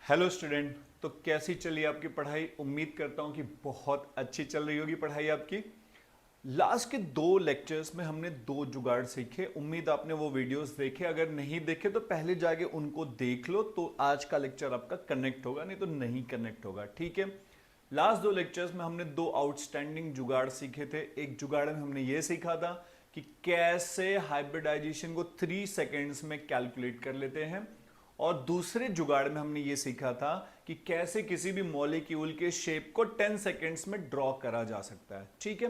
Hello student. तो कैसी चली आपकी पढ़ाई? उम्मीद करता हूं कि बहुत अच्छी चल रही होगी पढ़ाई आपकी। लास्ट के 2 लेक्चर्स में हमने 2 जुगाड़ सीखे। उम्मीद आपने वो वीडियोस देखे, अगर नहीं देखे तो पहले जाके उनको देख लो, तो आज का लेक्चर आपका कनेक्ट होगा, नहीं तो नहीं कनेक्ट होगा। ठीक है। लास्ट 2 लेक्चर्स में हमने 2 आउटस्टैंडिंग जुगाड़ सीखे थे। एक जुगाड़ में हमने ये सीखा था कि कैसे हाइब्रिडाइजेशन को 3 सेकेंड्स में कैलकुलेट कर लेते हैं, और दूसरे जुगाड़ में हमने ये सीखा था कि कैसे किसी भी मॉलिक्यूल के शेप को 10 सेकेंड्स में ड्रॉ करा जा सकता है। ठीक है।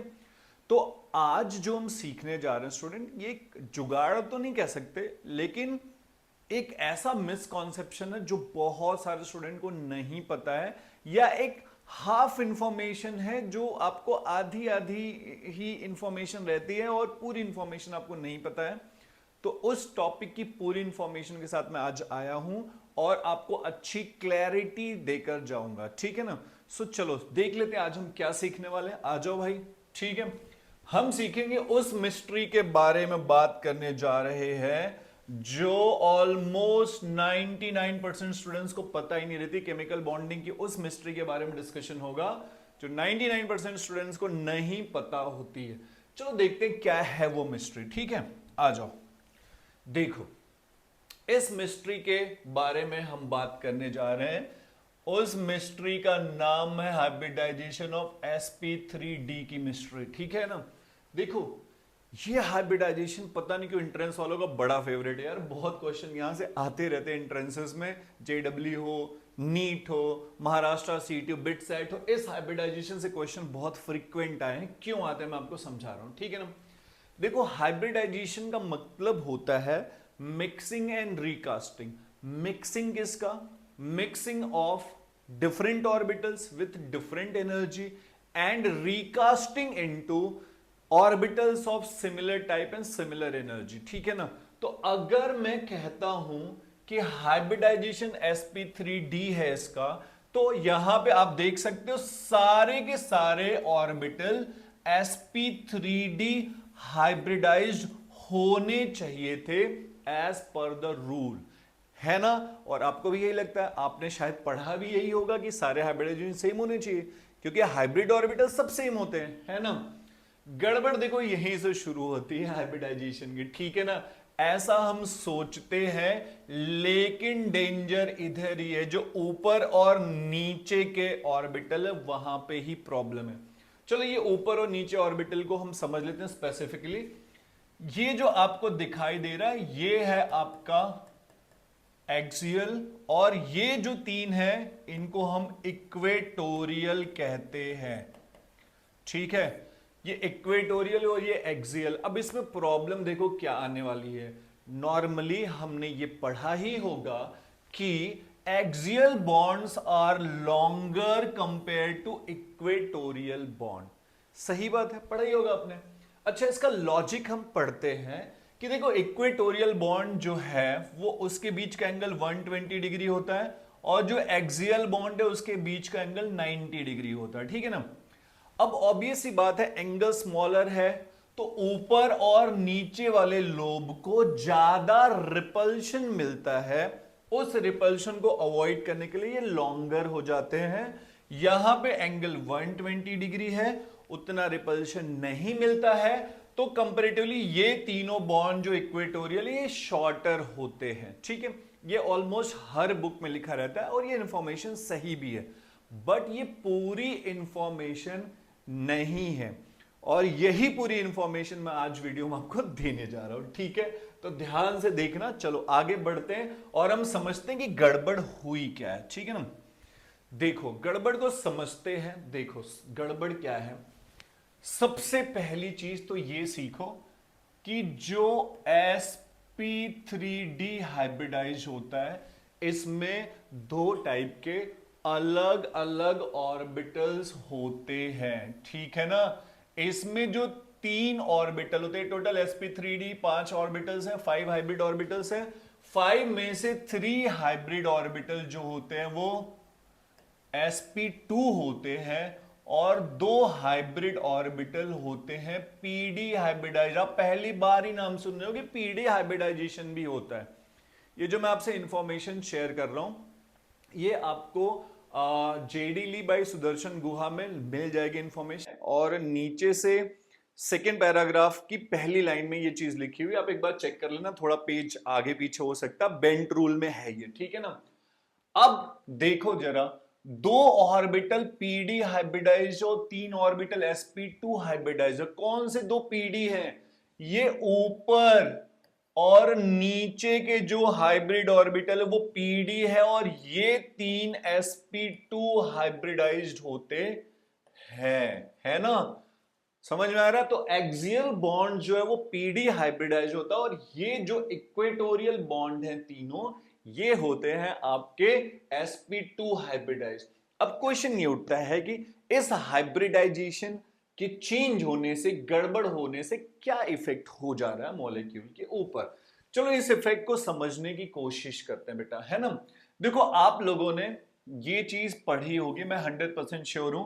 तो आज जो हम सीखने जा रहे हैं स्टूडेंट, ये एक जुगाड़ तो नहीं कह सकते, लेकिन एक ऐसा मिसकॉन्सेप्शन है जो बहुत सारे स्टूडेंट को नहीं पता है, या एक हाफ इंफॉर्मेशन है जो आपको आधी आधी ही इंफॉर्मेशन रहती है और पूरी इंफॉर्मेशन आपको नहीं पता है। तो उस टॉपिक की पूरी इंफॉर्मेशन के साथ मैं आज आया हूं और आपको अच्छी क्लैरिटी देकर जाऊंगा। ठीक है ना। सो चलो देख लेते हैं आज हम क्या सीखने वाले हैं। आ जाओ भाई। ठीक है। हम सीखेंगे उस मिस्ट्री के बारे में बात करने जा रहे हैं जो ऑलमोस्ट 99% स्टूडेंट्स को पता ही नहीं रहती। केमिकल बॉन्डिंग की उस मिस्ट्री के बारे में डिस्कशन होगा जो 99% स्टूडेंट्स को नहीं पता होती है। चलो देखते हैं क्या है वो मिस्ट्री। ठीक है, आ जाओ। देखो, इस मिस्ट्री के बारे में हम बात करने जा रहे हैं। उस मिस्ट्री का नाम है हाइब्रिडाइजेशन ऑफ sp3d की मिस्ट्री। ठीक है ना। देखो, ये हाइब्रिडाइजेशन पता नहीं क्यों एंट्रेंस वालों का बड़ा फेवरेट है यार। बहुत क्वेश्चन यहां से आते रहते हैं एंट्रेंसेस में, जेडब्ल्यू हो, नीट हो, महाराष्ट्र सीटी हो, बिट सेट हो। इस हाइब्रिडाइजेशन से क्वेश्चन बहुत फ्रीक्वेंट आए हैं। क्यों आते हैं मैं आपको समझा रहा हूं। ठीक है ना। देखो, हाइब्रिडाइजेशन का मतलब होता है मिक्सिंग एंड रिकास्टिंग। मिक्सिंग किसका? Mixing of different orbitals with different energy and recasting into orbitals of similar type and similar energy. ठीक है ना। तो अगर मैं कहता हूं कि हाइब्रिडाइजेशन sp3d है इसका, तो यहां पे आप देख सकते हो सारे के सारे ऑर्बिटल sp3d हाइब्रिडाइज्ड होने चाहिए थे एज पर द रूल, है ना। और आपको भी यही लगता है, आपने शायद पढ़ा भी यही होगा कि सारे हाइब्रिडाइजेशन सेम होने चाहिए, क्योंकि हाइब्रिड ऑर्बिटल सब सेम होते हैं, है ना। गड़बड़ देखो यहीं से शुरू होती है हाइब्रिडाइजेशन की। ठीक है ना। ऐसा हम सोचते हैं, लेकिन डेंजर इधर ही है, जो ऊपर और नीचे के ऑर्बिटल है वहां पे ही प्रॉब्लम है। चलो ये ऊपर और नीचे ऑर्बिटल को हम समझ लेते हैं स्पेसिफिकली। ये जो आपको दिखाई दे रहा है ये है आपका एक्सियल, और ये जो 3 है इनको हम इक्वेटोरियल कहते हैं। ठीक है। ये इक्वेटोरियल और ये एक्सियल। अब इसमें प्रॉब्लम देखो क्या आने वाली है। नॉर्मली हमने ये पढ़ा ही होगा कि axial bonds are longer compared to equatorial bond. सही बात है, पढ़ा ही होगा आपने। अच्छा, इसका लॉजिक हम पढ़ते हैं कि देखो, इक्वेटोरियल बॉन्ड जो है वो उसके बीच का एंगल 120 डिग्री होता है, और जो एक्सियल बॉन्ड है उसके बीच का एंगल 90 डिग्री होता है। ठीक है ना। अब ऑब्वियस सी बात है, एंगल स्मॉलर है तो ऊपर और नीचे वाले लोब को ज्यादा रिपल्शन मिलता है। उस रिपल्शन को अवॉइड करने के लिए ये लॉन्गर हो जाते हैं। यहां पे एंगल 120 डिग्री है, उतना रिपल्शन नहीं मिलता है, तो कंपैरेटिवली ये तीनों बॉन्ड जो इक्वेटोरियल ये शॉर्टर होते हैं। ठीक है। ये ऑलमोस्ट हर बुक में लिखा रहता है और ये इंफॉर्मेशन सही भी है, बट ये पूरी इंफॉर्मेशन नहीं है, और यही पूरी इंफॉर्मेशन मैं आज वीडियो में आपको देने जा रहा हूं। ठीक है। तो ध्यान से देखना। चलो आगे बढ़ते हैं और हम समझते हैं कि गड़बड़ हुई क्या है। ठीक है ना। देखो, गड़बड़ को समझते हैं। देखो गड़बड़ क्या है। सबसे पहली चीज तो ये सीखो कि जो sp3d हाइब्रिडाइज होता है इसमें 2 टाइप के अलग अलग ऑर्बिटल्स होते हैं। ठीक है ना। इसमें जो 3 ऑर्बिटल होते हैं, टोटल sp3d 5 ऑर्बिटल्स हैं, 5 हाइब्रिड ऑर्बिटल्स हैं। 5 में से 3 हाइब्रिड ऑर्बिटल जो होते हैं वो sp2 होते हैं, और 2 हाइब्रिड ऑर्बिटल होते हैं pd हाइब्रिडाइज। आप पहली बार ही नाम सुन रहे हो कि pd हाइब्रिडाइजेशन भी होता है। ये जो मैं आपसे इंफॉर्मेशन शेयर कर रहा हूं ये आपको जेडी ली बाई सुदर्शन गुहा में मिल जाएगी इंफॉर्मेशन। और नीचे से सेकेंड पैराग्राफ की पहली लाइन में ये चीज लिखी हुई, आप एक बार चेक कर लेना, थोड़ा पेज आगे पीछे हो सकता है, बेंट रूल में है ये, ठीक है ना। अब देखो जरा, दो ऑर्बिटल पीडी हाइब्रिडाइज और तीन ऑर्बिटल sp2 हाइब्रिडाइज, कौन से दो पीडी हैं? ये ऊपर और नीचे के जो हाइब्रिड ऑर्बिटल है वो पीडी है, और ये तीन sp2 हाइब्रिडाइज्ड होते हैं, है ना। समझ में आ रहा है? तो एक्सियल बॉन्ड जो है वो पीडी हाइब्रिडाइज होता है, और ये जो इक्वेटोरियल बॉन्ड है तीनों, ये होते हैं आपके sp2 हाइब्रिडाइज। अब क्वेश्चन ये उठता है कि इस हाइब्रिडाइजेशन के चेंज होने से, गड़बड़ होने से क्या इफेक्ट हो जा रहा है मॉलिक्यूल के ऊपर। चलो इस इफेक्ट को समझने की कोशिश करते हैं बेटा, है ना। देखो आप लोगों ने ये चीज पढ़ी होगी, मैं 100% श्योर हूं।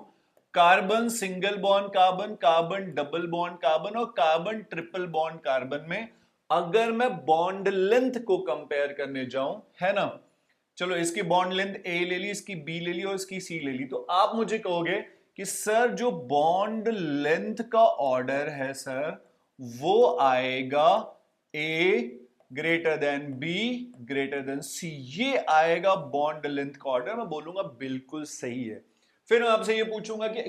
Carbon single bond carbon, carbon double bond carbon और कार्बन ट्रिपल बॉन्ड कार्बन में अगर मैं बॉन्ड लेंथ को कंपेयर करने जाऊं, है ना, चलो इसकी बॉन्ड लेंथ ए ले ली, इसकी बी ले ली और इसकी सी ले ली, तो आप मुझे कहोगे कि सर जो बॉन्ड लेंथ का ऑर्डर है सर, वो आएगा A greater than B greater than C, ये आएगा बॉन्ड लेंथ का ऑर्डर। मैं बोलूंगा बिल्कुल सही है। फिर मैं आपसे ये पूछूंगा कि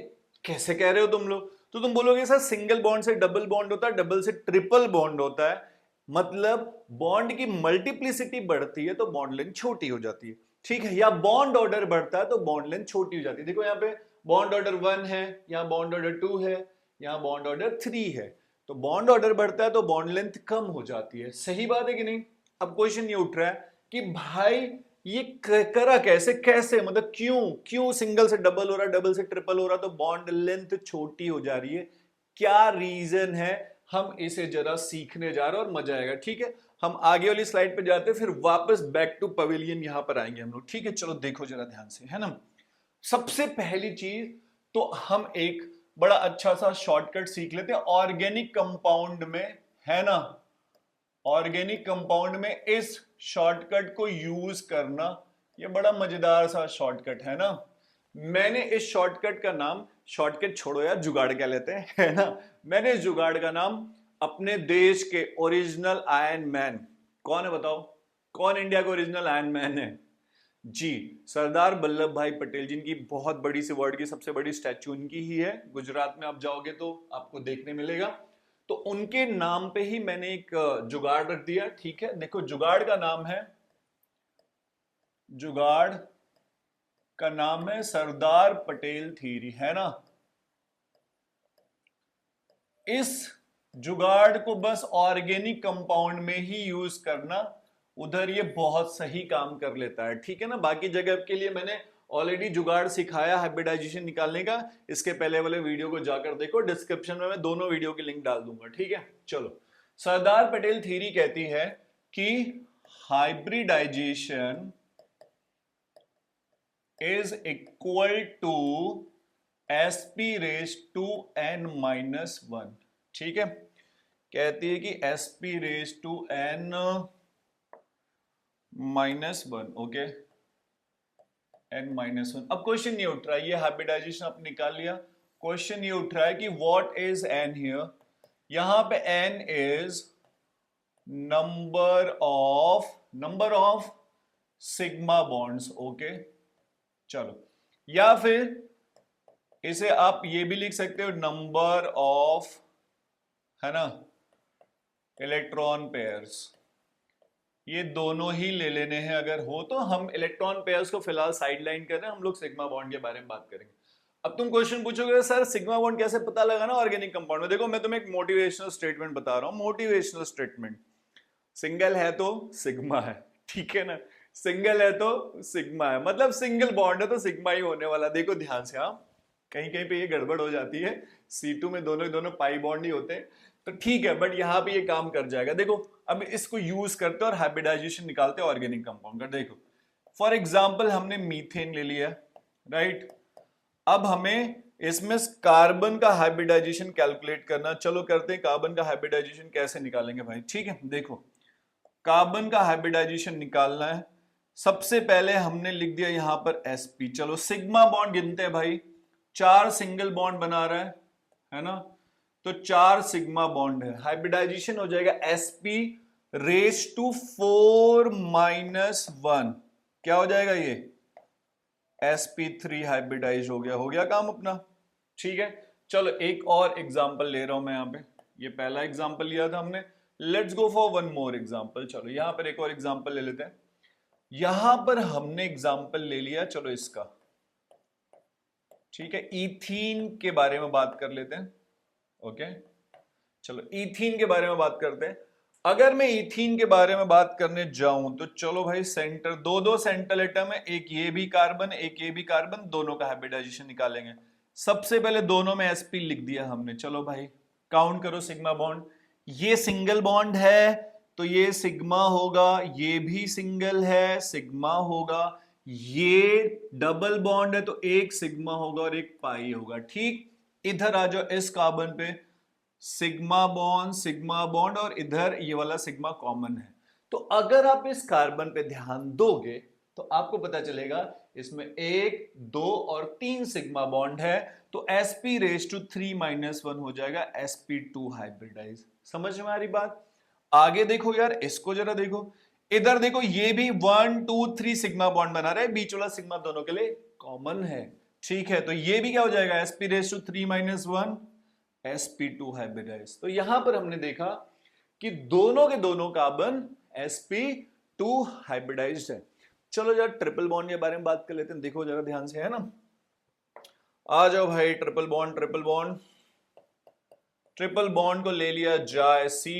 कैसे कह रहे हो तुम लोग, तो तुम बोलोगे सर सिंगल बॉन्ड से डबल बॉन्ड होता है, डबल से ट्रिपल बॉन्ड होता है, मतलब बॉन्ड की मल्टीप्लिसिटी बढ़ती है तो बॉन्ड लेंथ छोटी हो जाती है, ठीक है, या बॉन्ड ऑर्डर बढ़ता है तो बॉन्ड लेंथ छोटी हो जाती है। देखो यहाँ पे बॉन्ड ऑर्डर 1 है, यहाँ बॉन्ड ऑर्डर 2 है, यहाँ बॉन्ड ऑर्डर 3 है, तो बॉन्ड ऑर्डर बढ़ता है तो बॉन्ड लेंथ कम हो जाती है। सही बात है कि नहीं? अब क्वेश्चन ये उठ रहा है कि भाई ये करा कैसे, कैसे मतलब क्यों क्यों सिंगल से डबल हो रहा है, डबल से ट्रिपल हो रहा है तो बॉन्ड लेंथ छोटी हो जा रही है, क्या रीजन है? हम इसे जरा सीखने जा रहे हैं और मजा आएगा, ठीक है। हम आगे वाली स्लाइड पे जाते हैं, फिर वापस बैक टू पवेलियन यहां पर आएंगे हम लोग, ठीक है। चलो देखो जरा ध्यान से, है ना। सबसे पहली चीज तो हम एक बड़ा अच्छा सा शॉर्टकट सीख लेते हैं ऑर्गेनिक कंपाउंड में, है ना। ऑर्गेनिक कंपाउंड में इस शॉर्टकट को यूज करना, ये बड़ा मजेदार सा शॉर्टकट है ना। मैंने इस शॉर्टकट का नाम, शॉर्टकट छोड़ो यार, जुगाड़ क्या लेते हैं, है ना। मैंने इस जुगाड़ का नाम अपने देश के ओरिजिनल आयरन मैन, कौन है बताओ, कौन इंडिया का ओरिजिनल आयरन मैन है? जी, सरदार वल्लभ भाई पटेल, जिनकी बहुत बड़ी सी वर्ल्ड की सबसे बड़ी स्टैच्यू उनकी ही है। गुजरात में आप जाओगे तो आपको देखने मिलेगा। तो उनके नाम पे ही मैंने एक जुगाड़ रख दिया, ठीक है। देखो जुगाड़ का नाम है, जुगाड़ का नाम है सरदार पटेल थ्योरी, है ना। इस जुगाड़ को बस ऑर्गेनिक कंपाउंड में ही यूज करना, उधर ये बहुत सही काम कर लेता है, ठीक है ना। बाकी जगह के लिए मैंने ऑलरेडी जुगाड़ सिखाया हाइब्रिडाइजेशन निकालने का, इसके पहले वाले वीडियो को जाकर देखो, डिस्क्रिप्शन में मैं दोनों वीडियो की लिंक डाल दूंगा, ठीक है। चलो, सरदार पटेल थ्योरी कहती है कि hybridisation is equal to sp⁻n-1, ठीक है। कहती है कि sp⁻n-1, ओके, n-1। अब क्वेश्चन ये उठ रहा है, ये हाइब्रिडाइजेशन आपने निकाल लिया, क्वेश्चन ये उठ रहा है कि व्हाट इज n हियर। यहां पे n is number of sigma bonds, okay. चलो, या फिर इसे आप ये भी लिख सकते हो नंबर ऑफ, है ना, इलेक्ट्रॉन पेयर्स। ये दोनों ही ले लेने हैं अगर हो तो। हम इलेक्ट्रॉन पेयर्स को फिलहाल साइडलाइन कर रहे हैं, हम लोग सिग्मा बॉन्ड के बारे में बात करेंगे। अब तुम क्वेश्चन पूछोगे सर सिग्मा बॉन्ड कैसे पता लगाना ऑर्गेनिक कंपाउंड में। देखो मैं तुम्हें एक मोटिवेशनल स्टेटमेंट बता रहा हूं, मोटिवेशनल स्टेटमेंट, सिंगल है तो सिग्मा है, ठीक है ना। सिंगल है तो सिग्मा है, मतलब सिंगल बॉन्ड है तो सिग्मा ही होने वाला। देखो ध्यान से, हाँ कहीं कहीं पे ये गड़बड़ हो जाती है, C2 में दोनों पाई बॉन्ड ही होते हैं, तो ठीक है, बट यहां पे ये काम कर जाएगा। देखो अब इसको यूज करते हैं और हाइब्रिडाइजेशन निकालते हैं ऑर्गेनिक कंपाउंड का। देखो फॉर एग्जांपल हमने मीथेन ले लिया, राइट। अब हमें इसमें कार्बन का हाइब्रिडाइजेशन कैलकुलेट करना, चलो करते हैं। कार्बन का हाइब्रिडाइजेशन कैसे निकालेंगे भाई, ठीक है। देखो कार्बन का हाइब्रिडाइजेशन निकालना है, सबसे पहले हमने लिख दिया यहां पर sp। चलो सिग्मा बॉन्ड गिनते हैं भाई, 4 सिंगल बॉन्ड बना रहा है ना, तो 4 सिग्मा बॉन्ड है, हाइब्रिडाइजेशन हो जाएगा sp रेज टू 4 माइनस 1, क्या हो जाएगा ये sp3 हाइब्रिडाइज हो गया काम अपना। ठीक है, चलो एक और एग्जांपल ले रहा हूं मैं यहां पे, ये पहला एग्जांपल लिया था हमने, let's go for one more example. चलो यहां पर एक और एग्जांपल ले लेते हैं। यहां पर हमने एग्जांपल ले लिया, चलो इसका, ठीक है, इथीन के बारे में बात कर लेते हैं। ओके, चलो इथीन के बारे में बात करते हैं। अगर मैं इथीन के बारे में बात करने जाऊं तो चलो भाई, सेंटर दो सेंट्रल एटम है, एक ये भी कार्बन एक ये भी कार्बन, दोनों का हाइब्रिडाइजेशन निकालेंगे। सबसे पहले दोनों में sp लिख दिया हमने। चलो भाई काउंट करो सिग्मा बॉन्ड, ये सिंगल बॉन्ड है तो ये सिग्मा होगा, ये भी सिंगल है सिग्मा होगा, ये डबल बॉन्ड है तो एक सिग्मा होगा और एक पाई होगा। ठीक, इधर आ जाओ, इस कार्बन पे सिग्मा बॉन्ड और इधर ये वाला सिग्मा कॉमन है। तो अगर आप इस कार्बन पे ध्यान दोगे तो आपको पता चलेगा इसमें 1 2 और 3 सिग्मा बॉन्ड है, तो sp रेज टू 3 माइनस 1 हो जाएगा sp2 हाइब्रिडाइज। समझ में आ रही बात? आगे देखो यार, इसको जरा देखो, इधर देखो, ये भी 1 2 3 सिग्मा बॉन्ड बना रहा है, बीच वाला सिग्मा दोनों के लिए कॉमन है। ठीक है, तो ये भी क्या हो जाएगा sp raise to 3 minus 1 sp2 hybridise. तो यहां पर हमने देखा कि दोनों के दोनों कार्बन sp2 हाइब्रिडाइज्ड है। चलो जरा ट्रिपल बॉन्ड के बारे में बात कर लेते हैं, देखो जरा ध्यान से, है ना, आ जाओ भाई। ट्रिपल बॉन्ड ट्रिपल बॉन्ड को ले लिया जाए C,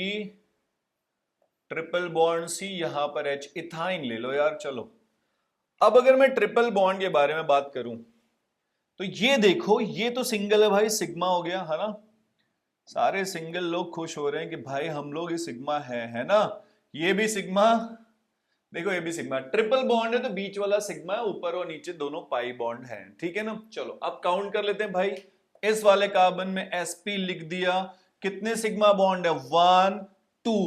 ट्रिपल बॉन्ड C, यहां पर H, इथाइन ले लो यार। चलो अब अगर मैं ट्रिपल बॉन्ड के बारे में बात करूं तो ये देखो, ये तो सिंगल है भाई, सिग्मा हो गया, है ना, सारे सिंगल लोग खुश हो रहे हैं कि भाई हम लोग ये सिग्मा है ना, ये भी सिग्मा, देखो ये भी सिग्मा। ट्रिपल बॉन्ड है तो बीच वाला सिग्मा है, ऊपर और नीचे दोनों पाई बॉन्ड है। ठीक है ना, चलो अब काउंट कर लेते हैं भाई। इस वाले कार्बन में sp लिख दिया, कितने सिग्मा बॉन्ड है 1 2,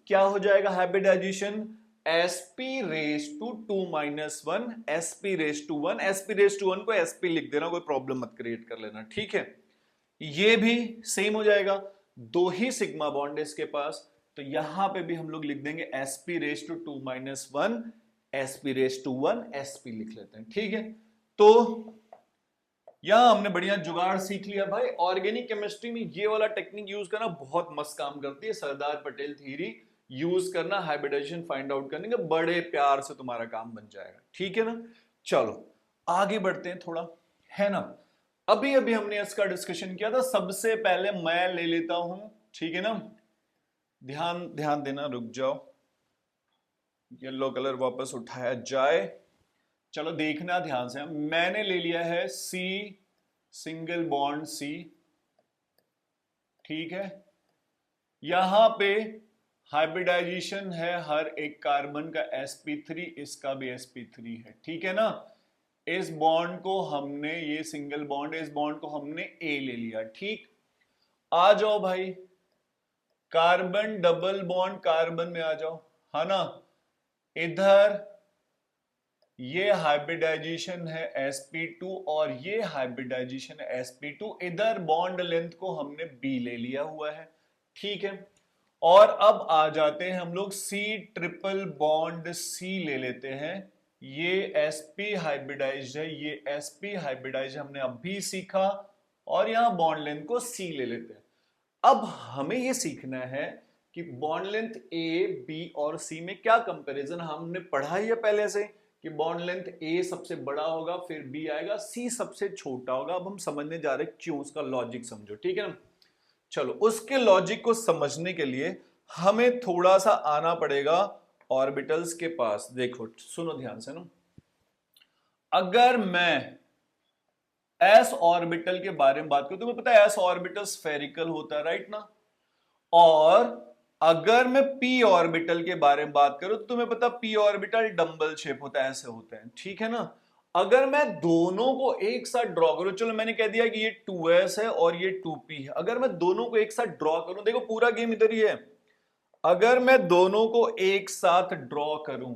क्या हो जाएगा hybridisation sp raise to 2 minus 1, sp raise to 1, sp raise to 1 को sp लिख देना, कोई प्रॉब्लम मत क्रिएट कर लेना। ठीक है, ये भी सेम हो जाएगा, 2 ही सिग्मा बॉन्ड है इसके पास, तो यहां पे भी हम लोग लिख देंगे sp raise to 2 minus 1, sp raise to 1, sp लिख लेते हैं। ठीक है, तो यहां हमने बढ़िया जुगाड़ सीख लिया भाई। ऑर्गेनिक केमिस्ट्री में ये वाला टेक्निक यूज करना बहुत मस्त काम करती है, सरदार पटेल थ्योरी यूज करना, हाइब्रिडाइजेशन फाइंड आउट करने का, बड़े प्यार से तुम्हारा काम बन जाएगा। ठीक है ना, चलो आगे बढ़ते हैं थोड़ा, है ना। अभी अभी हमने इसका डिस्कशन किया था, सबसे पहले मैं ले लेता हूं, ठीक है ना, ध्यान देना, रुक जाओ, येलो कलर वापस उठाया जाए। चलो देखना ध्यान से, मैंने ले लिया है C, सिंगल बॉन्ड C, ठीक है, यहां पे हाइब्रिडाइजेशन है हर एक कार्बन का sp3, इसका भी sp3 है। ठीक है ना, इस बॉन्ड को हमने, ये सिंगल बॉन्ड है, इस बॉन्ड को हमने A ले लिया। ठीक, आ जाओ भाई, कार्बन डबल बॉन्ड कार्बन में आ जाओ, है ना, इधर ये हाइब्रिडाइजेशन है sp2 और ये हाइब्रिडाइजेशन है sp2, इधर बॉन्ड लेंथ को हमने B ले लिया हुआ है। ठीक है, और अब आ जाते हैं हम लोग C, ट्रिपल बॉन्ड C ले लेते हैं, ये sp हाइब्रिडाइज्ड है, ये sp हाइब्रिडाइज्ड हमने अभी सीखा, और यहां बॉन्ड लेंथ को C ले लेते हैं। अब हमें ये सीखना है कि बॉन्ड लेंथ A, B और C में क्या कंपैरिजन, हमने पढ़ा ही है पहले से कि बॉन्ड लेंथ A सबसे बड़ा होगा, फिर B आएगा, C सबसे छोटा होगा। अब हम समझने जा रहे हैं क्यों, उसका लॉजिक समझो। ठीक है ना, चलो उसके लॉजिक को समझने के लिए हमें थोड़ा सा आना पड़ेगा ऑर्बिटल्स के पास। देखो सुनो ध्यान से ना, अगर मैं s ऑर्बिटल के बारे में बात करूं, तुम्हें पता है s ऑर्बिटल स्फेरिकल होता है, राइट ना, और अगर मैं p ऑर्बिटल के बारे में बात करूं तो तुम्हें पता p ऑर्बिटल डंबल शेप होता है, ऐसे होते हैं। ठीक है ना, अगर मैं दोनों को एक साथ ड्रॉ करूं, चलो मैंने कह दिया कि ये 2s है और ये 2p है, अगर मैं दोनों को एक साथ ड्रॉ करूं, देखो पूरा गेम इधर ही है, अगर मैं दोनों को एक साथ ड्रॉ करूं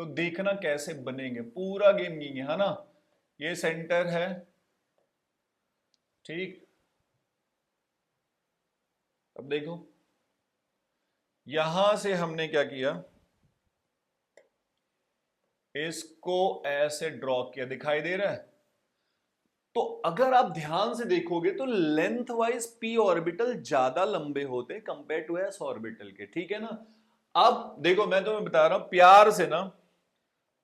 तो देखना कैसे बनेंगे, पूरा गेम यही है ना। ये सेंटर है, ठीक। अब देखो यहां से हमने क्या किया, इसको ऐसे ड्रॉ किया, दिखाई दे रहा है। तो अगर आप ध्यान से देखोगे तो लेंथ वाइज पी ऑर्बिटल ज्यादा लंबे होते कंपेयर टू एस ऑर्बिटल के, ठीक है ना। अब देखो मैं तुम्हें बता रहा हूं प्यार से ना,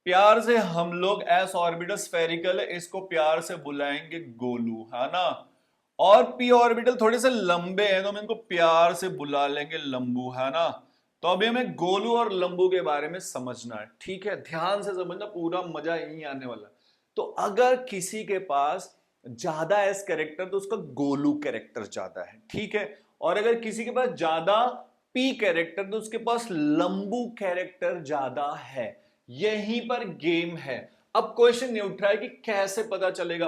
प्यार से हम लोग एस ऑर्बिटल स्फेरिकल है, इसको प्यार से बुलाएंगे गोलू, है ना। और पी ऑर्बिटल थोड़े से लंबे हैं तो हम इनको प्यार से बुला लेंगे लंबू, है ना। तो अभी हमें गोलू और लंबू के बारे में समझना है, ठीक है। ध्यान से समझना, पूरा मजा यही आने वाला। तो अगर किसी के पास ज्यादा एस कैरेक्टर तो उसका गोलू कैरेक्टर ज्यादा है, ठीक है। और अगर किसी के पास ज्यादा पी कैरेक्टर तो उसके पास लंबू कैरेक्टर ज्यादा है। यहीं पर गेम है। अब क्वेश्चन ये उठ रहा है कि कैसे पता चलेगा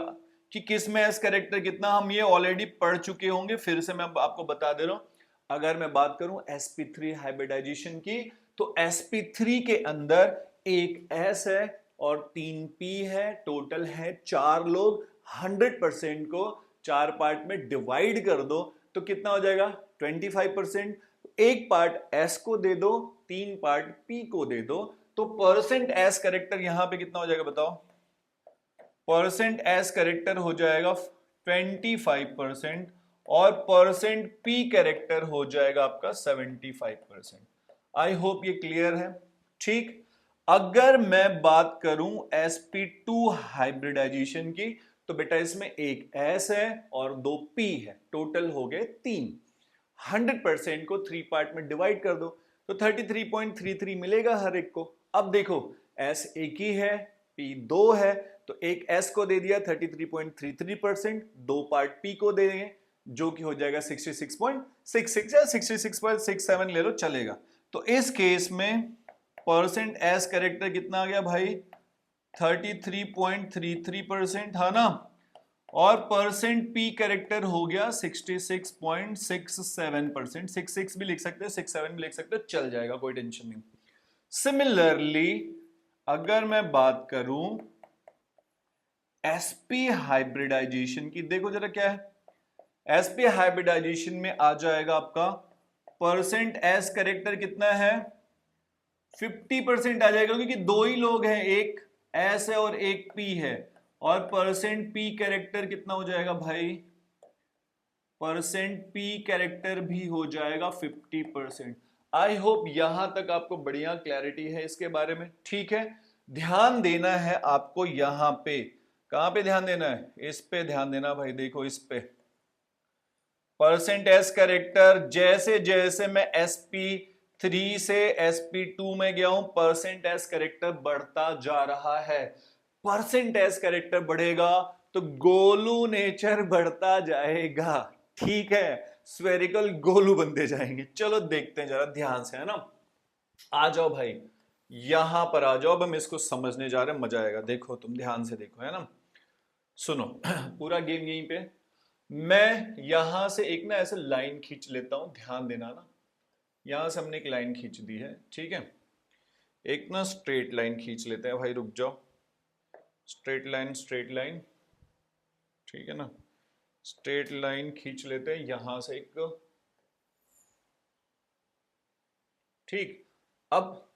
कि किस में एस कैरेक्टर कितना। हम ये ऑलरेडी पढ़ चुके होंगे, फिर से मैं आपको बता दे रहा हूं। अगर मैं बात करूं sp3 हाइब्रिडाइजेशन की, तो sp3 के अंदर एक s है और 3 p है, टोटल है 4 लोग। 100% को 4 पार्ट में डिवाइड कर दो तो कितना हो जाएगा 25%। एक पार्ट s को दे दो, 3 पार्ट p को दे दो, तो परसेंट एस कैरेक्टर यहां पे कितना हो जाएगा बताओ। परसेंट एस कैरेक्टर हो जाएगा 25% और परसेंट पी कैरेक्टर हो जाएगा आपका 75%। आई होप ये क्लियर है, ठीक। अगर मैं बात करूं sp2 हाइब्रिडाइजेशन की, तो बेटा इसमें एक s है और 2 p है, टोटल हो गए 3। 100% को 3 पार्ट में डिवाइड कर दो तो 33.33 मिलेगा हर एक को। अब देखो S एक ही है, P 2 है, तो एक S को दे दिया 33.33%, 2 पार्ट P को दे देंगे जो कि हो जाएगा 66.66 या 66.67 ले लो चलेगा। तो इस केस में परसेंट S कैरेक्टर कितना आ गया भाई 33.33%, है ना। और परसेंट पी कैरेक्टर हो गया 66.67%। 66 भी लिख सकते हो, 67 भी लिख सकते हो, चल जाएगा, कोई टेंशन नहीं। सिमिलरली अगर मैं बात करूं एसपी हाइब्रिडाइजेशन की, देखो जरा क्या है। एसपी हाइब्रिडाइजेशन में आ जाएगा आपका परसेंट एस कैरेक्टर कितना है 50% आ जाएगा, क्योंकि दो ही लोग हैं, एक एस है और एक पी है। और परसेंट पी कैरेक्टर कितना हो जाएगा भाई, परसेंट पी कैरेक्टर भी हो जाएगा 50%। आई होप यहां तक आपको बढ़िया क्लैरिटी है इसके बारे में, ठीक है। ध्यान देना है आपको यहां पे, कहां पे ध्यान देना है, इस पे ध्यान देना भाई। देखो इस पे परसेंट एस कैरेक्टर, जैसे जैसे मैं sp3 से sp2 में गया हूं परसेंट एस कैरेक्टर बढ़ता जा रहा है। परसेंट एस कैरेक्टर बढ़ेगा तो गोलू नेचर बढ़ता जाएगा, ठीक है। स्फेरिकल गोलू बनते जाएंगे। चलो देखते हैं जरा ध्यान से, है ना। आ जाओ भाई, यहां पर आ जाओ। अब हम इसको समझने जा रहे हैं, मजा आएगा। देखो तुम ध्यान से देखो, है ना, सुनो। पूरा गेम यहीं पे। मैं यहां से एक ना ऐसे लाइन खींच लेता हूं, ध्यान देना ना। यहां से हमने एक लाइन खींच दी है, ठीक है। एक ना स्ट्रेट लाइन खींच लेते हैं भाई, रुक जाओ। स्ट्रेट लाइन, स्ट्रेट लाइन, ठीक है ना। स्ट्रेट लाइन खींच लेते हैं यहां से एक, ठीक। अब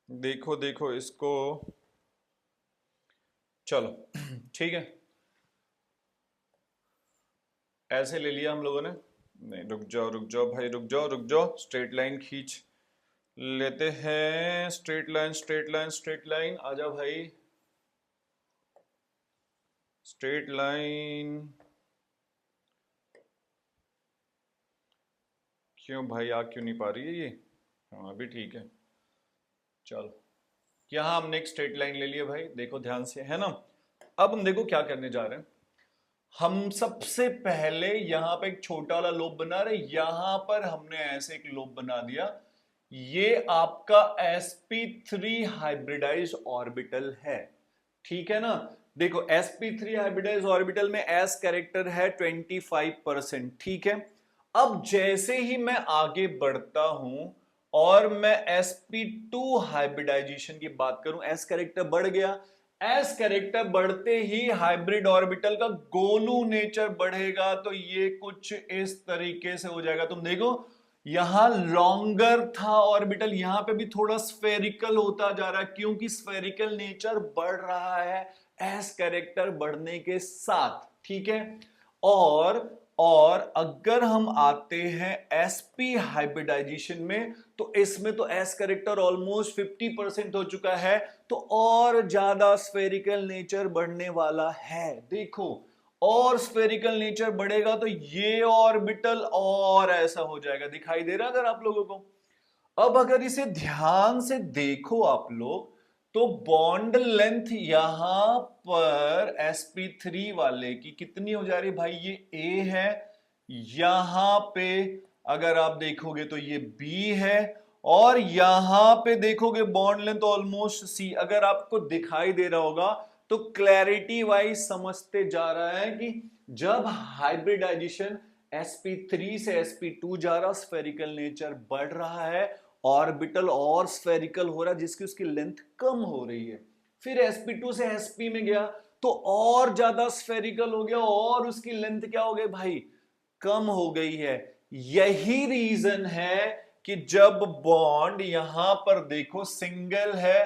देखो देखो इसको, चलो ठीक है। ऐसे ले लिया हम लोगों ने, नहीं रुक जाओ रुक जाओ भाई, रुक जाओ रुक जाओ। स्ट्रेट लाइन खींच लेते हैं, straight line straight line straight line, आ जाओ भाई। स्ट्रेट लाइन, क्यों भाई आ क्यों नहीं पा रही है ये, हाँ अभी ठीक है। चलो यहां हमने एक स्ट्रेट लाइन ले लिया भाई, देखो ध्यान से, है ना। अब हम देखो क्या करने जा रहे हैं। हम सबसे पहले यहां पे एक छोटा वाला लोब बना रहे, यहां पर हमने ऐसे एक लोब बना दिया। ये आपका sp3 हाइब्रिडाइज ऑर्बिटल है, ठीक है ना। देखो sp3 हाइब्रिडाइज ऑर्बिटल में s कैरेक्टर है 25%, ठीक है। अब जैसे ही मैं आगे बढ़ता हूं और मैं sp2 हाइब्रिडाइजेशन की बात करूं, s कैरेक्टर बढ़ गया, s कैरेक्टर बढ़ते ही हाइब्रिड ऑर्बिटल का गोलू नेचर बढ़ेगा, तो ये कुछ इस तरीके से हो जाएगा। तुम देखो यहां लॉन्गर था ऑर्बिटल, यहां पे भी थोड़ा स्फेरिकल होता जा रहा है, क्योंकि स्फेरिकल नेचर बढ़ रहा है एस कैरेक्टर बढ़ने के साथ, ठीक है। और अगर हम आते हैं sp हाइब्रिडाइजेशन में, तो इसमें तो s कैरेक्टर ऑलमोस्ट 50% हो चुका है, तो और ज्यादा स्फेरिकल नेचर बढ़ने वाला है। देखो और स्फेरिकल नेचर बढ़ेगा तो ये ऑर्बिटल और ऐसा हो जाएगा, दिखाई दे रहा है अगर आप लोगों को। अब अगर इसे ध्यान से देखो आप लोग, तो बॉन्ड लेंथ यहां पर sp3 वाले की कितनी हो जा रही भाई, ये a है, यहां पे अगर आप देखोगे तो ये b है, और यहां पे देखोगे बॉन्ड लेंथ ऑलमोस्ट c। अगर आपको दिखाई दे रहा होगा तो क्लैरिटी वाइज समझते जा रहा है कि जब हाइब्रिडाइजेशन sp3 से sp2 जा रहा, स्फेरिकल नेचर बढ़ रहा है, ऑर्बिटल और स्फेरिकल हो रहा है, जिसकी उसकी लेंथ कम हो रही है। फिर sp2 से sp में गया तो और ज्यादा स्फेरिकल हो गया, और उसकी लेंथ क्या हो गई भाई, कम हो गई है। यही रीजन है कि जब बॉन्ड यहां पर देखो सिंगल है,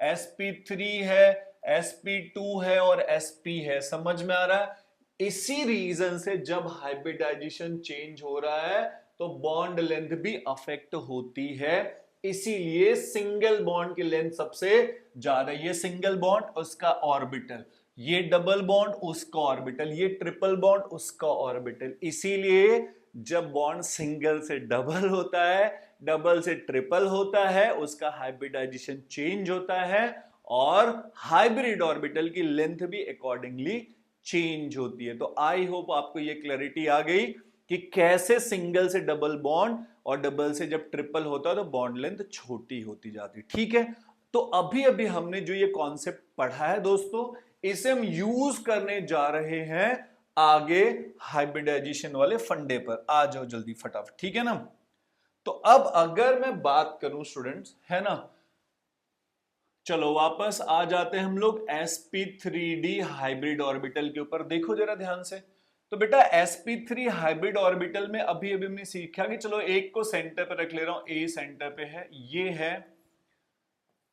sp3 है, sp2 है और sp है, समझ में आ रहा है। इसी रीजन से जब हाइब्रिडाइजेशन चेंज हो रहा है तो बॉन्ड लेंथ भी अफेक्ट होती है। इसीलिए सिंगल बॉन्ड की लेंथ सबसे ज्यादा, ये सिंगल बॉन्ड उसका ऑर्बिटल, ये डबल बॉन्ड उसका ऑर्बिटल, ये ट्रिपल बॉन्ड उसका ऑर्बिटल। इसीलिए जब बॉन्ड सिंगल से डबल होता है, डबल से ट्रिपल होता है, उसका हाइब्रिडाइजेशन चेंज होता है, और हाइब्रिड ऑर्बिटल की लेंथ भी अकॉर्डिंगली चेंज होती है। तो आई होप आपको ये क्लैरिटी आ गई कि कैसे सिंगल से डबल बॉन्ड और डबल से जब ट्रिपल होता है तो बॉन्ड लेंथ छोटी होती जाती, ठीक है। तो अभी अभी हमने जो ये कॉन्सेप्ट पढ़ा है दोस्तों, इसे हम यूज करने जा रहे हैं आगे हाइब्रिडाइजेशन वाले फंडे पर। आ जाओ जल्दी फटाफट, ठीक है ना। तो अब अगर मैं बात करूं स्टूडेंट्स, है ना, चलो वापस आ जाते हैं हम लोग sp3d हाइब्रिड ऑर्बिटल के ऊपर। देखो जरा ध्यान से, तो बेटा sp3 हाइब्रिड ऑर्बिटल में अभी अभी हमने सीखा कि चलो एक को सेंटर पे रख ले रहा हूं, a सेंटर पे है, ये है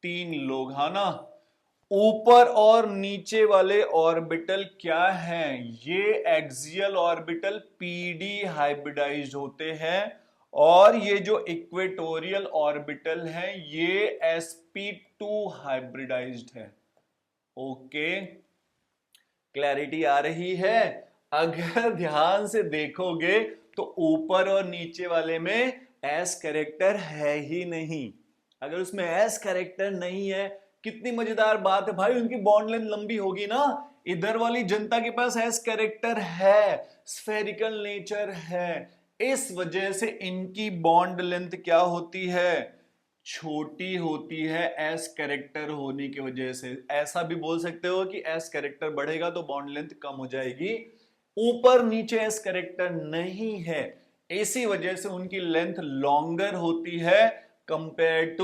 3 लोग, है ना। ऊपर और नीचे वाले ऑर्बिटल क्या हैं, ये एक्सियल ऑर्बिटल pd हाइब्रिडाइज्ड होते हैं, और ये जो इक्वेटोरियल ऑर्बिटल है ये sp2 हाइब्रिडाइज्ड है। ओके, क्लैरिटी आ रही है। अगर ध्यान से देखोगे तो ऊपर और नीचे वाले में s कैरेक्टर है ही नहीं। अगर उसमें s कैरेक्टर नहीं है, कितनी मजेदार बात है भाई, उनकी बॉन्ड लेंथ लंबी होगी ना। इधर वाली जनता के पास s कैरेक्टर है, स्फेरिकल नेचर है, इस वजह से इनकी बॉन्ड लेंथ क्या होती है, छोटी होती है, एस कैरेक्टर होने की वजह से। ऐसा भी बोल सकते हो कि एस कैरेक्टर बढ़ेगा तो बॉन्ड लेंथ कम हो जाएगी। ऊपर नीचे एस कैरेक्टर नहीं है, इसी वजह से उनकी लेंथ लॉन्गर होती है कंपेयर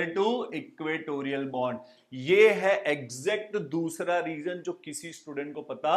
टू इक्वेटोरियल बॉन्ड। ये है एग्जैक्ट दूसरा रीजन जो किसी स्टूडेंट को पता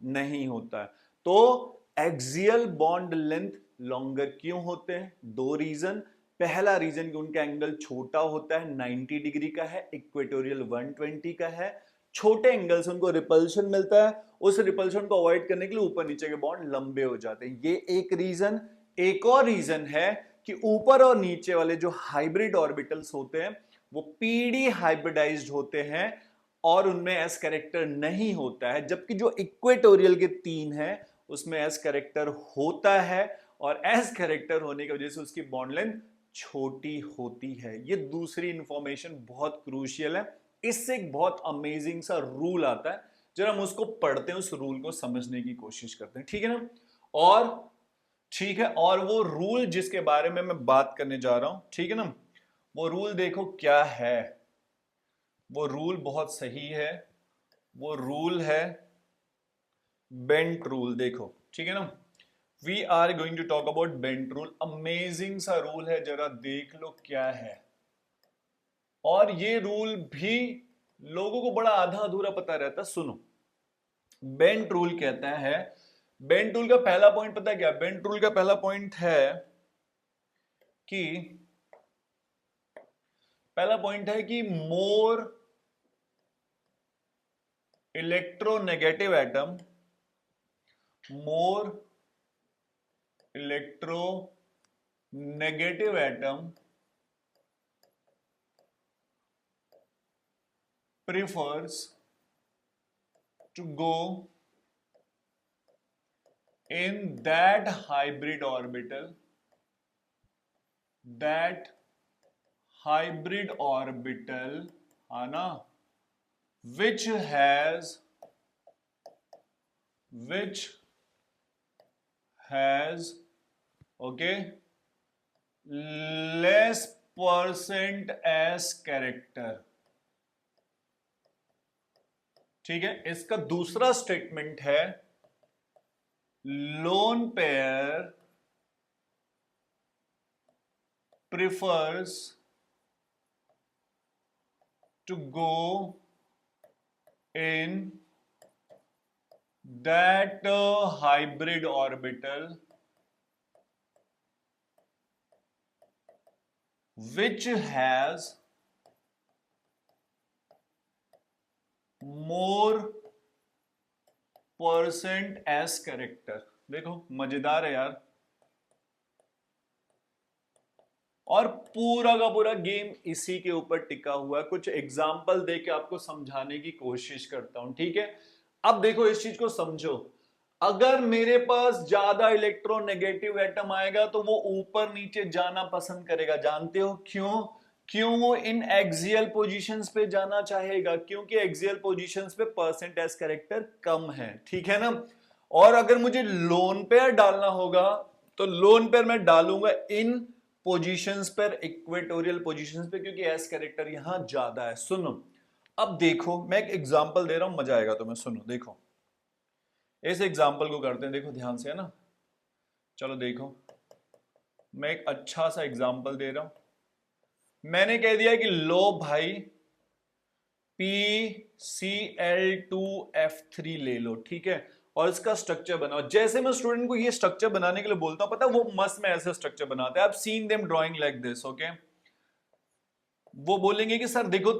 नहीं होता है। तो एक्सियल बॉन्ड लेंथ लॉन्गर क्यों होते हैं, दो रीजन। पहला रीजन कि उनका एंगल छोटा होता है, 90 डिग्री का है, इक्वेटोरियल 120 का है। छोटे एंगल से उनको रिपल्शन मिलता है, उस रिपल्शन को अवॉइड करने के लिए ऊपर नीचे के बॉन्ड लंबे हो जाते हैं, ये एक रीजन। एक और रीजन है कि ऊपर और नीचे वाले जो हाइब्रिड ऑर्बिटल्स होते हैं वो पीडी हाइब्रिडाइज्ड होते हैं, और उनमें एस कैरेक्टर नहीं होता है, जबकि जो इक्वेटोरियल के 3 है उसमें एस कैरेक्टर होता है, और एस कैरेक्टर होने की वजह से उसकी बॉन्ड लेंथ छोटी होती है। ये दूसरी इंफॉर्मेशन बहुत क्रूशियल है। इससे एक बहुत अमेजिंग सा रूल आता है, जब हम उसको पढ़ते हैं उस रूल को समझने की कोशिश करते हैं, ठीक है ना। और ठीक है, और वो रूल जिसके बारे में मैं बात करने जा रहा हूं, ठीक है ना, वो रूल देखो क्या है। वो रूल बहुत सही है, वो रूल है बेंट रूल। देखो ठीक है ना, we are going to talk about bent rule. Amazing सा रूल है, जरा देख लो क्या है। और ये रूल भी लोगों को बड़ा आधा अधूरा पता रहता। सुनो, बेंट रूल कहता है, बेंट रूल का पहला पॉइंट पता है क्या? बेंट रूल का पहला पॉइंट है कि more electronegative atom, more electronegative atom prefers to go in that hybrid orbital, है ना, which has okay less percent as character। ठीक है, इसका दूसरा स्टेटमेंट है lone pair prefers to go in that hybrid orbital which has more percent as character। देखो मजेदार है यार। और पूरा का पूरा गेम इसी के ऊपर टिका हुआ है। कुछ एग्जाम्पल देके आपको समझाने की कोशिश करता हूं, ठीक है। अब देखो इस चीज को समझो, अगर मेरे पास ज्यादा इलेक्ट्रोनेगेटिव एटम आएगा तो वो ऊपर नीचे जाना पसंद करेगा। जानते हो क्यों? क्यों वो इन एक्सियल पोजीशंस पे जाना चाहेगा? क्योंकि एक्सियल पोजीशंस पे परसेंट एज कैरेक्टर कम है, ठीक है ना। और अगर मुझे लोन पेयर डालना होगा तो लोन पेयर मैं डालूंगा इन पोजीशंस पर, इक्वेटोरियल पोजीशंस पे, क्योंकि एस कैरेक्टर यहां ज्यादा है। सुनो, अब देखो मैं एक एग्जांपल दे रहा हूं, मजा आएगा तुम्हें। सुनो, देखो इस एग्जांपल को करते हैं, देखो ध्यान से, है ना। चलो देखो, मैं एक अच्छा सा एग्जांपल दे रहा हूं। मैंने कह दिया कि लो भाई PCl2F3 ले लो, ठीक है, और इसका स्ट्रक्चर बनाओ। जैसे मैं स्टूडेंट को ये स्ट्रक्चर बनाने के लिए बोलता हूं, पता है वो मस्त में ऐसे स्ट्रक्चर बनाते हैं। आप seen them drawing like this, okay. वो बोलेंगे कि सर देखो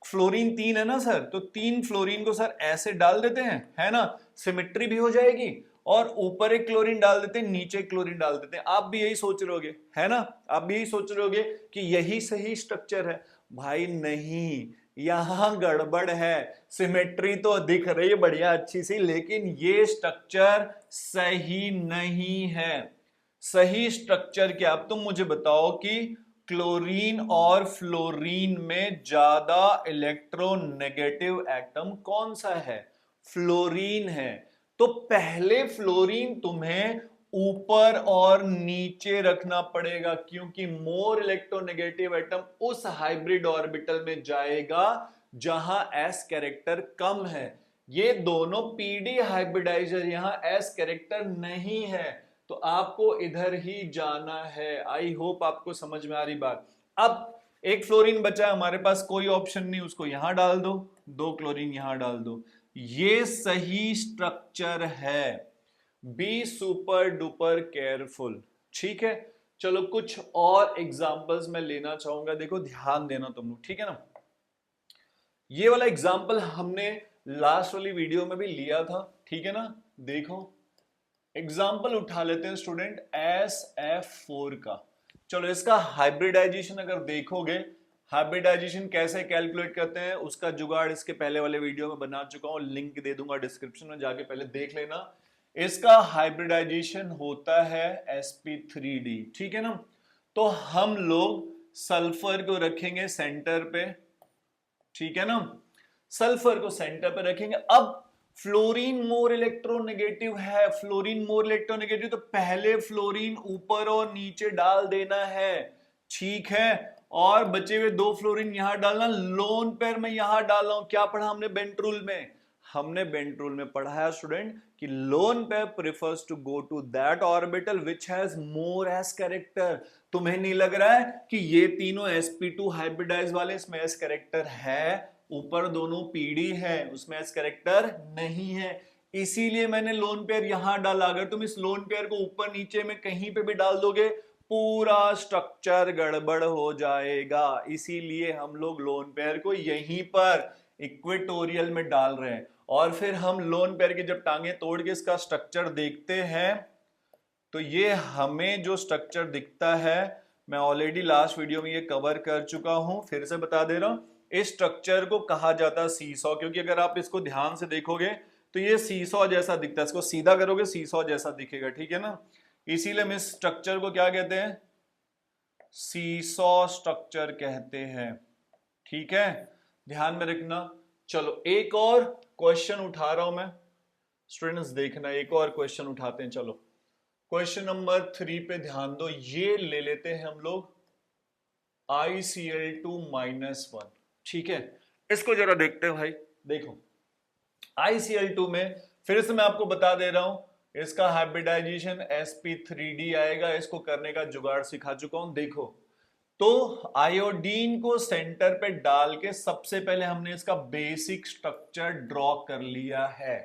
फ्लोरीन 3 है ना सर, तो 3 फ्लोरीन को सर ऐसे डाल देते हैं, है ना, सिमेट्री भी हो जाएगी, और ऊपर एक क्लोरीन डाल देते हैं, नीचे एक क्लोरीन डाल देते हैं। आप भी यही सोच रहे होगे, है ना, आप भी यही सोच रहे होगे कि यही सही स्ट्रक्चर है। भाई नहीं, यहां गड़बड़ है। सिमेट्री तो दिख रही है बढ़िया अच्छी सी, लेकिन ये स्ट्रक्चर सही नहीं है। सही स्ट्रक्चर क्या? अब तुम मुझे बताओ कि क्लोरीन और फ्लोरीन में ज्यादा इलेक्ट्रोनेगेटिव एटम कौन सा है? फ्लोरीन है। तो पहले फ्लोरीन तुम्हें ऊपर और नीचे रखना पड़ेगा, क्योंकि मोर इलेक्ट्रोनेगेटिव एटम उस हाइब्रिड ऑर्बिटल में जाएगा जहां एस कैरेक्टर कम है। ये दोनों पीडी हाइब्रिडाइजर, यहां एस कैरेक्टर नहीं है, तो आपको इधर ही जाना है। आई होप आपको समझ में आ रही बात। अब एक फ्लोरीन बचा है हमारे पास, कोई ऑप्शन नहीं, उसको यहां डाल दो, 2 क्लोरीन यहां डाल दो। ये सही स्ट्रक्चर है। बी सुपर डुपर केयरफुल, ठीक है। चलो कुछ और एग्जांपल्स मैं लेना चाहूंगा, देखो ध्यान देना तुम लोग, ठीक है ना। ये वाला एग्जांपल हमने लास्ट वाली वीडियो में भी लिया था, ठीक है ना। देखो एग्जाम्पल उठा लेते हैं स्टूडेंट SF4 का। चलो इसका हाइब्रिडाइजेशन अगर देखोगे, हाइब्रिडाइजेशन कैसे कैलकुलेट करते हैं उसका जुगाड़ इसके पहले वाले वीडियो में बना चुका हूं, लिंक दे दूंगा डिस्क्रिप्शन में, जाके पहले देख लेना। इसका हाइब्रिडाइजेशन होता है sp3d, ठीक है ना। तो हम लोग सल्फर को रखेंगे सेंटर पे, ठीक है ना, सल्फर को सेंटर पे रखेंगे। अब फ्लोरीन मोर इलेक्ट्रोनेगेटिव है, फ्लोरीन मोर इलेक्ट्रोनेगेटिव, तो पहले फ्लोरीन ऊपर और नीचे डाल देना है, ठीक है। और बचे हुए 2 फ्लोरीन यहां डालना। लोन पेयर में यहां डाल रहा हूं, क्या पढ़ा हमने बेंट रूल में? हमने बेंट रूल में पढ़ा है स्टूडेंट कि lone pair prefers to go to that orbital which has more s character. तुम्हें नहीं लग रहा है कि ये तीनों sp2 हाइब्रिडाइज वाले इसमें एस कैरेक्टर है, ऊपर दोनों pd है उसमें एस कैरेक्टर नहीं है, इसीलिए मैंने लोन पेयर यहां डाला। अगर तुम इस लोन पेयर को ऊपर नीचे में कहीं पे भी डाल दोगे पूरा स्ट्रक्चर गड़बड़ हो जाएगा, इसीलिए हम लोग लोन पेयर को यहीं पर इक्वेटोरियल में डाल रहे हैं। और फिर हम लोन पेयर की जब टांगे तोड़ के इसका स्ट्रक्चर देखते हैं तो ये हमें जो स्ट्रक्चर दिखता है, मैं ऑलरेडी लास्ट वीडियो में ये कवर कर चुका हूं, फिर से बता दे रहा हूं, इस स्ट्रक्चर को कहा जाता है सीसॉ, क्योंकि अगर आप इसको ध्यान से देखोगे तो ये सीसॉ जैसा दिखता है, इसको सीधा करोगे सीसॉ जैसा दिखेगा, ठीक है ना। इसीलिए हम इस स्ट्रक्चर को क्या कहते हैं, सीसॉ स्ट्रक्चर कहते हैं, ठीक है, ध्यान में रखना। चलो एक और क्वेश्चन उठा रहा हूं मैं, स्टूडेंट्स देखना, एक और क्वेश्चन उठाते हैं। चलो क्वेश्चन नंबर 3 पे ध्यान दो, ये ले लेते हैं हम लोग ICl2 -1, ठीक है। इसको जरा देखते हैं भाई, देखो ICl2 में फिर से मैं आपको बता दे रहा हूं, इसका हाइब्रिडाइजेशन sp3d आएगा, इसको करने का जुगाड़ सिखा चुका हूं। देखो तो आयोडीन को सेंटर पे डाल के सबसे पहले हमने इसका बेसिक स्ट्रक्चर ड्रॉ कर लिया है।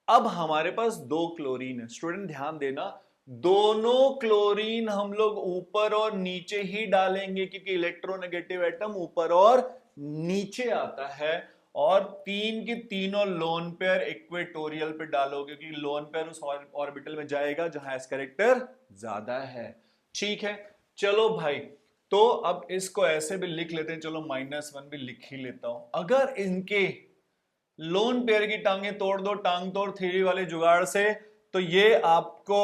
अब हमारे पास दो क्लोरीन है, स्टूडेंट ध्यान देना, दोनों क्लोरीन हम लोग ऊपर और नीचे ही डालेंगे क्योंकि इलेक्ट्रोनेगेटिव एटम ऊपर और नीचे आता है, और तीन की तीनों लोन पेयर इक्वेटोरियल पे डालोगे क्योंकि लोन पेयर उस ऑर्बिटल में जाएगा जहां एस कैरेक्टर ज्यादा है, ठीक है। चलो भाई, तो अब इसको ऐसे भी लिख लेते हैं, चलो -1 भी लिख ही लेता हूं। अगर इनके लोन पेयर की टांगे तोड़ दो टांग तोड़ थ्योरी वाले जुगाड़ से, तो ये आपको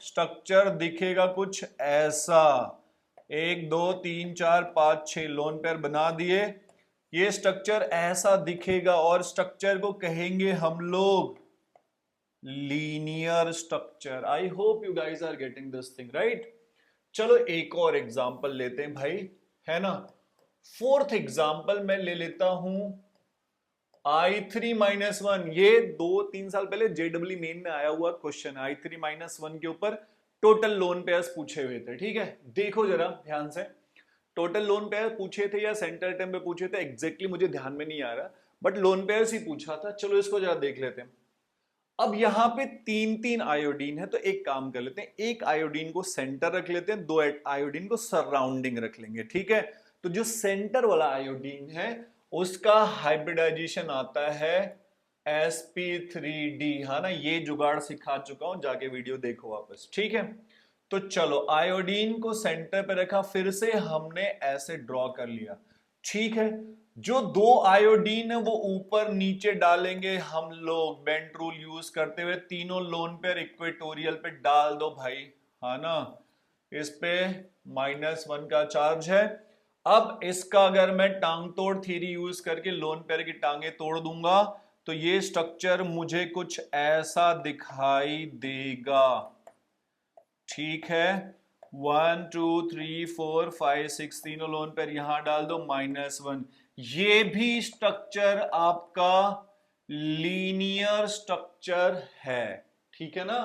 स्ट्रक्चर दिखेगा कुछ ऐसा, 1 2 3 4 5 6 लोन पेयर बना दिए, ये स्ट्रक्चर ऐसा दिखेगा, और स्ट्रक्चर को कहेंगे हम लोग linear structure. I hope you guys are getting this thing right. चलो एक और एग्जांपल लेते हैं भाई, है ना। फोर्थ एग्जांपल मैं ले लेता हूं I3 -1, ये 2-3 साल पहले JEE मेन में आया हुआ क्वेश्चन, I3 -1 के ऊपर टोटल लोन पेयर्स पूछे हुए थे, ठीक है। देखो जरा ध्यान से, टोटल लोन पेयर पूछे थे या सेंटर एटम पे पूछे थे एग्जैक्टली मुझे ध्यान में नहीं आ रहा, बट लोन पेयर्स ही पूछा था। चलो इसको जरा देख लेते हैं। अब यहां पे 3-3 आयोडीन है, तो एक काम कर लेते हैं, एक आयोडीन को सेंटर रख लेते हैं, 2 आयोडीन को सराउंडिंग रख लेंगे, ठीक है। तो जो सेंटर वाला आयोडीन है उसका हाइब्रिडाइजेशन आता है sp3d, है ना, ये जुगाड़ सिखा चुका हूं, जाके वीडियो देखो वापस, ठीक है। तो चलो आयोडीन को सेंटर पे रखा, फिर से हमने ऐसे ड्रॉ कर लिया, ठीक है। जो दो आयोडीन है वो ऊपर नीचे डालेंगे हम लोग बेंट रूल यूज करते हुए, तीनों लोन पेयर इक्वेटोरियल पे डाल दो भाई, है ना, इस पे -1 का चार्ज है। अब इसका अगर मैं टांग तोड़ थ्योरी यूज करके लोन पेयर की टांगे तोड़ दूंगा तो ये स्ट्रक्चर मुझे कुछ ऐसा दिखाई देगा, ठीक है। 1 2 3 4 5 6 तीनों लोन पेयर यहां डाल दो, -1, ये भी स्ट्रक्चर आपका लीनियर स्ट्रक्चर है, ठीक है ना।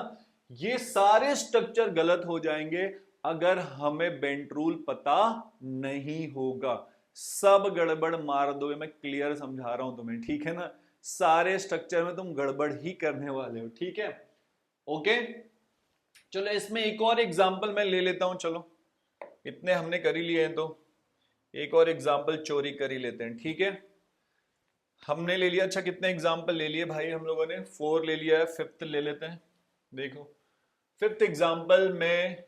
ये सारे स्ट्रक्चर गलत हो जाएंगे अगर हमें बेंट रूल पता नहीं होगा, सब गड़बड़ मार दोगे, मैं क्लियर समझा रहा हूं तुम्हें, ठीक है ना। सारे स्ट्रक्चर में तुम गड़बड़ ही करने वाले हो, ठीक है, ओके। चलो इसमें एक और एग्जांपल मैं ले लेता हूं, चलो इतने हमने कर ही लिए हैं तो एक और एग्जांपल चोरी कर ही लेते हैं, ठीक है। हमने ले लिया, अच्छा कितने एग्जांपल ले लिए भाई हम लोगों ने, 4 ले लिया है, 5th ले लेते हैं। देखो 5th एग्जांपल में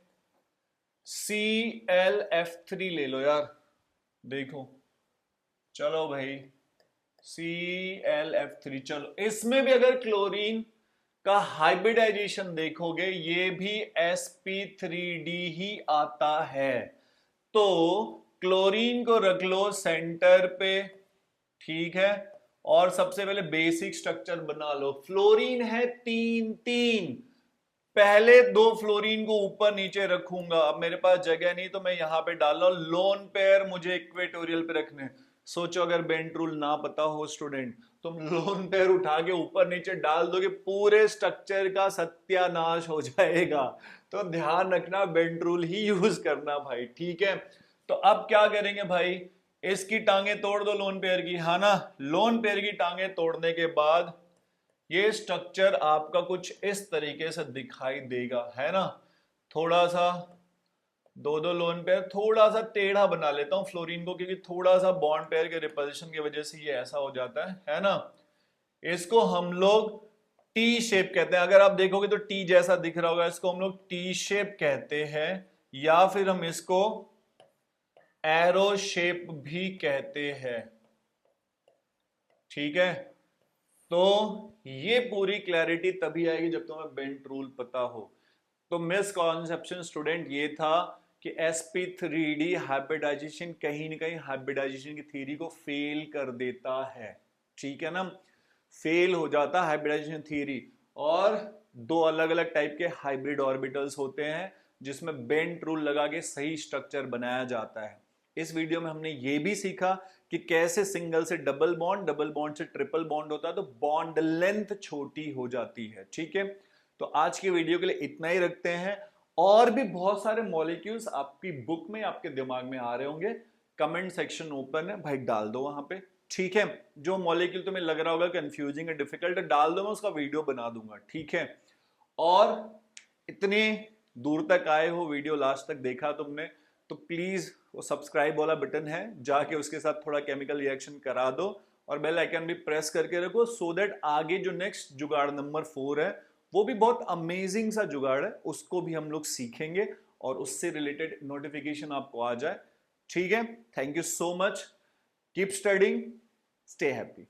ClF3 ले लो यार, देखो चलो भाई ClF3, चलो इसमें भी अगर क्लोरीन का हाइब्रिडाइजेशन देखोगे ये भी sp3d ही आता है, तो क्लोरीन को रख लो सेंटर पे, ठीक है, और सबसे पहले बेसिक स्ट्रक्चर बना लो। फ्लोरीन है 3-3, पहले 2 फ्लोरीन को ऊपर नीचे रखूंगा, अब मेरे पास जगह नहीं तो मैं यहां पे डाल रहा हूं, लोन पेयर मुझे इक्वेटोरियल पे रखने, सोचो अगर बेंट रूल ना पता हो स्टूडेंट, तुम लोन पेयर उठा के ऊपर नीचे डाल दोगे, पूरे स्ट्रक्चर का सत्यानाश हो जाएगा। तो ध्यान रखना, बेंट रूल ही यूज करना भाई, ठीक है। तो अब क्या करेंगे भाई, इसकी टांगे तोड़ दो लोन पेयर की, है ना। लोन पेयर की टांगे तोड़ने के बाद ये स्ट्रक्चर आपका कुछ इस तरीके से दिखाई देगा, है ना। थोड़ा सा दो दो लोन पेयर थोड़ा सा टेढ़ा बना लेता हूं फ्लोरीन को, क्योंकि थोड़ा सा बॉन्ड पेयर के रिपल्शन की वजह से ये ऐसा हो जाता है ना। इसको हम लोग टी शेप कहते हैं। अगर आप देखोगे तो टी जैसा दिख रहा होगा, इसको हम लोग टी शेप कहते हैं, या फिर हम इसको एरो शेप भी कहते हैं, ठीक है। तो ये पूरी क्लैरिटी तभी आएगी जब तुम्हें बेंट रूल पता हो। तो मिसकॉन्सेप्शन स्टूडेंट ये था कि sp3d हाइब्रिडाइजेशन कहीं ना कहीं हाइब्रिडाइजेशन की थ्योरी को फेल कर देता है, ठीक है ना। फेल हो जाता है हाइब्रिडाइजेशन थ्योरी। और दो अलग अलग टाइप के हाइब्रिड ऑर्बिटल्स होते हैं जिसमें बेंट रूल लगा के सही स्ट्रक्चर बनाया जाता है। इस वीडियो में हमने ये भी सीखा कि कैसे सिंगल से डबल बॉन्ड, डबल बॉन्ड से ट्रिपल बॉन्ड होता है तो बॉन्ड लेंथ छोटी हो जाती है, ठीक है। तो आज की वीडियो के लिए इतना ही रखते हैं। और भी बहुत सारे मॉलिक्यूल्स आपकी बुक में, आपके दिमाग में आ रहे होंगे, कमेंट सेक्शन ओपन है भाई, डाल दो वहां पे, ठीक है। जो मॉलिक्यूल तुम्हें लग रहा होगा कंफ्यूजिंग है, डिफिकल्ट है, डाल दो, मैं उसका वीडियो बना दूंगा, ठीक है। और इतने दूर तक आए हो, वीडियो लास्ट तक देखा तुमने, तो प्लीज वो सब्सक्राइब वाला बटन है, जाके उसके साथ थोड़ा केमिकल रिएक्शन करा दो और बेल आइकन भी प्रेस करके रखो, सो दैट आगे जो नेक्स्ट जुगाड़ नंबर 4 है वो भी बहुत अमेजिंग सा जुगाड़ है, उसको भी हम लोग सीखेंगे और उससे रिलेटेड नोटिफिकेशन आपको आ जाए, ठीक है। Thank you so much, keep studying, stay happy.